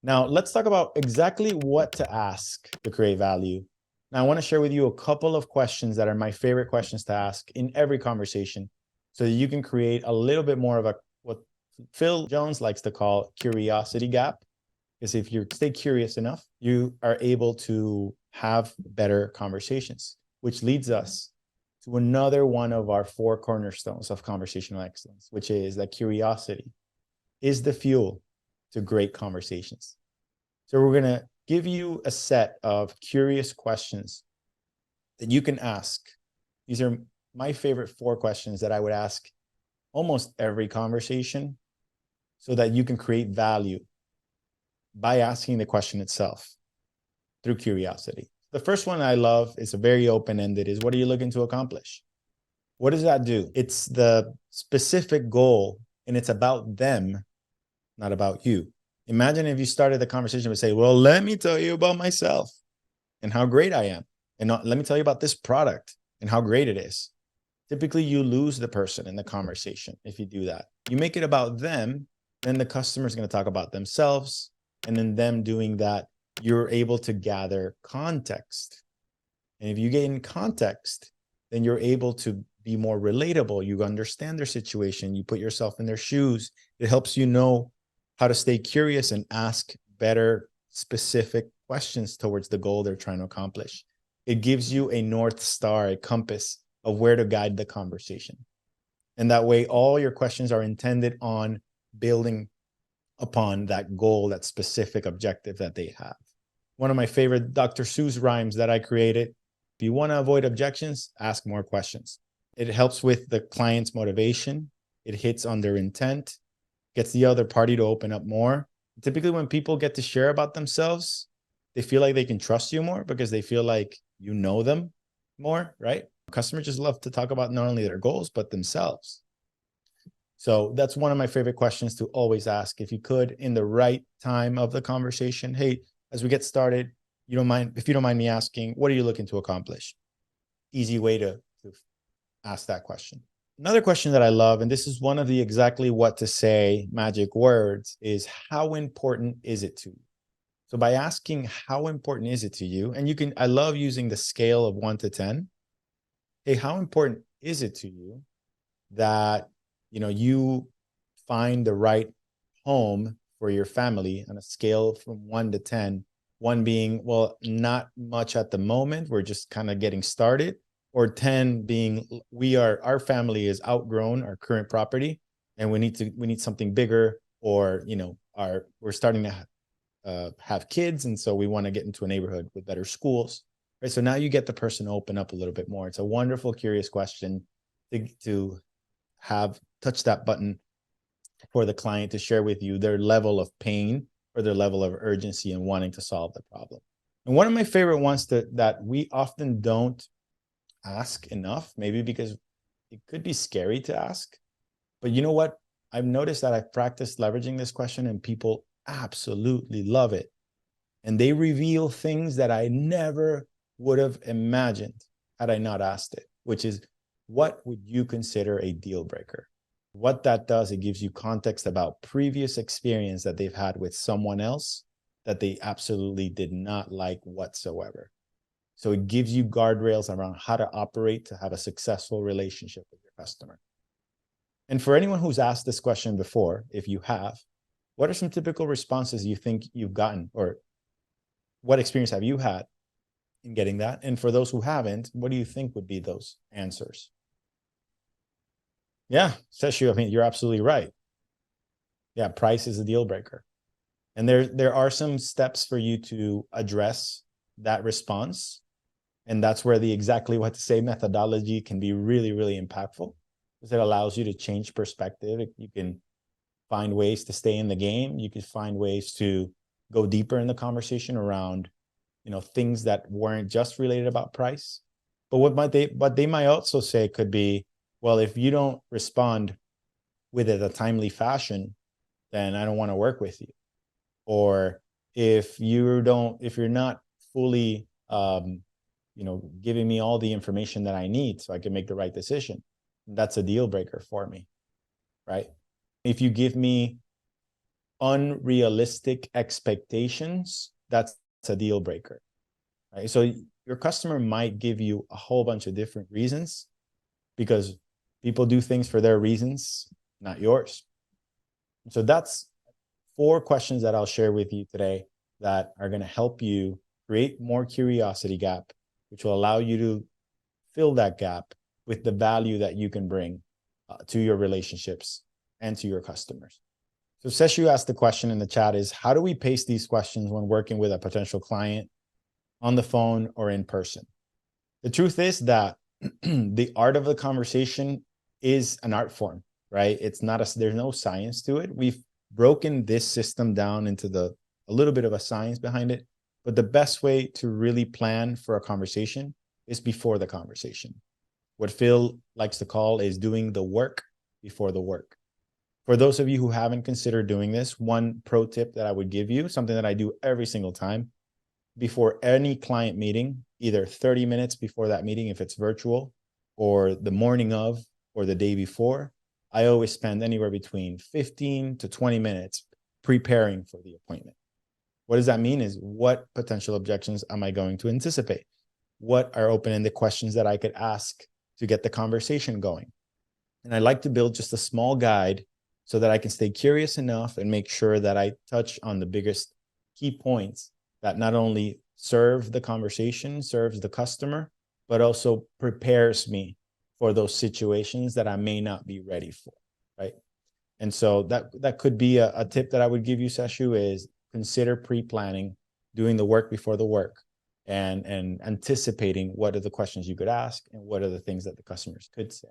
Now, let's talk about exactly what to ask to create value. Now, I want to share with you a couple of questions that are my favorite questions to ask in every conversation so that you can create a little bit more of a what Phil Jones likes to call curiosity gap. Because if you stay curious enough, you are able to have better conversations, which leads us to another one of our four cornerstones of conversational excellence, which is that curiosity is the fuel to great conversations. So we're going to give you a set of curious questions that you can ask. These are my favorite four questions that I would ask almost every conversation so that you can create value by asking the question itself through curiosity. The first one I love is a very open-ended is what are you looking to accomplish? What does that do? It's the specific goal and it's about them, not about you. Imagine if you started the conversation with say, well, let me tell you about myself and how great I am. And let me tell you about this product and how great it is. Typically, you lose the person in the conversation if you do that. You make it about them, then the customer is going to talk about themselves. And in them doing that, you're able to gather context. And if you gain context, then you're able to be more relatable. You understand their situation. You put yourself in their shoes. It helps you know how to stay curious and ask better, specific questions towards the goal they're trying to accomplish. It gives you a North Star, a compass of where to guide the conversation. And that way, all your questions are intended on building upon that goal, that specific objective that they have. One of my favorite Dr. Seuss rhymes that I created: if you want to avoid objections, ask more questions. It helps with the client's motivation. It hits on their intent, gets the other party to open up more. Typically, when people get to share about themselves, they feel like they can trust you more because they feel like you know them more, right? Customers just love to talk about not only their goals, but themselves. So that's one of my favorite questions to always ask. If you could, in the right time of the conversation, hey, as we get started, you don't mind, if you don't mind me asking, what are you looking to accomplish? Easy way to ask that question. Another question that I love, and this is one of the exactly what to say magic words, is how important is it to you? So by asking how important is it to you, and you can, I love using the scale of 1 to 10. Hey, how important is it to you that you find the right home for your family on a scale from 1 to 10, 1 being, well, not much at the moment, we're just kind of getting started, or 10 being our family is outgrown our current property and we need something bigger, or we're starting to have kids and so we want to get into a neighborhood with better schools, right? So now you get the person to open up a little bit more. It's a wonderful, curious question to have touch that button for the client to share with you their level of pain or their level of urgency in wanting to solve the problem. And one of my favorite ones that we often don't ask enough, maybe because it could be scary to ask, but you know what? I've noticed that I've practiced leveraging this question and people absolutely love it. And they reveal things that I never would have imagined had I not asked it, which is, what would you consider a deal breaker? What that does, it gives you context about previous experience that they've had with someone else that they absolutely did not like whatsoever. So it gives you guardrails around how to operate to have a successful relationship with your customer. And for anyone who's asked this question before, if you have, what are some typical responses you think you've gotten, or what experience have you had in getting that? And for those who haven't, what do you think would be those answers? Yeah, Seshu, I mean, you're absolutely right. Yeah, price is a deal breaker. And there are some steps for you to address that response. And that's where the exactly what to say methodology can be really, really impactful, because it allows you to change perspective. You can find ways to stay in the game. You can find ways to go deeper in the conversation around, things that weren't just related about price. But what they might also say could be, well, if you don't respond with it a timely fashion, then I don't want to work with you. Or if you're not fully, giving me all the information that I need so I can make the right decision, that's a deal breaker for me, right? If you give me unrealistic expectations, that's a deal breaker, right? So your customer might give you a whole bunch of different reasons, because people do things for their reasons, not yours. So that's 4 questions that I'll share with you today that are going to help you create more curiosity gap, which will allow you to fill that gap with the value that you can bring to your relationships and to your customers. So Seshu asked the question in the chat is, how do we pace these questions when working with a potential client on the phone or in person? The truth is that the art of the conversation is an art form, right? It's not there's no science to it. We've broken this system down into a little bit of a science behind it, but the best way to really plan for a conversation is before the conversation. What Phil likes to call is doing the work before the work. For those of you who haven't considered doing this, one pro tip that I would give you, something that I do every single time, before any client meeting, either 30 minutes before that meeting, if it's virtual, or the morning of, or the day before, I always spend anywhere between 15 to 20 minutes preparing for the appointment. What does that mean is, what potential objections am I going to anticipate? What are open-ended questions that I could ask to get the conversation going? And I like to build just a small guide so that I can stay curious enough and make sure that I touch on the biggest key points that not only serve the conversation, serves the customer, but also prepares me for those situations that I may not be ready for, right? And so that could be a tip that I would give you, Seshu, is consider pre-planning, doing the work before the work, and anticipating what are the questions you could ask and what are the things that the customers could say.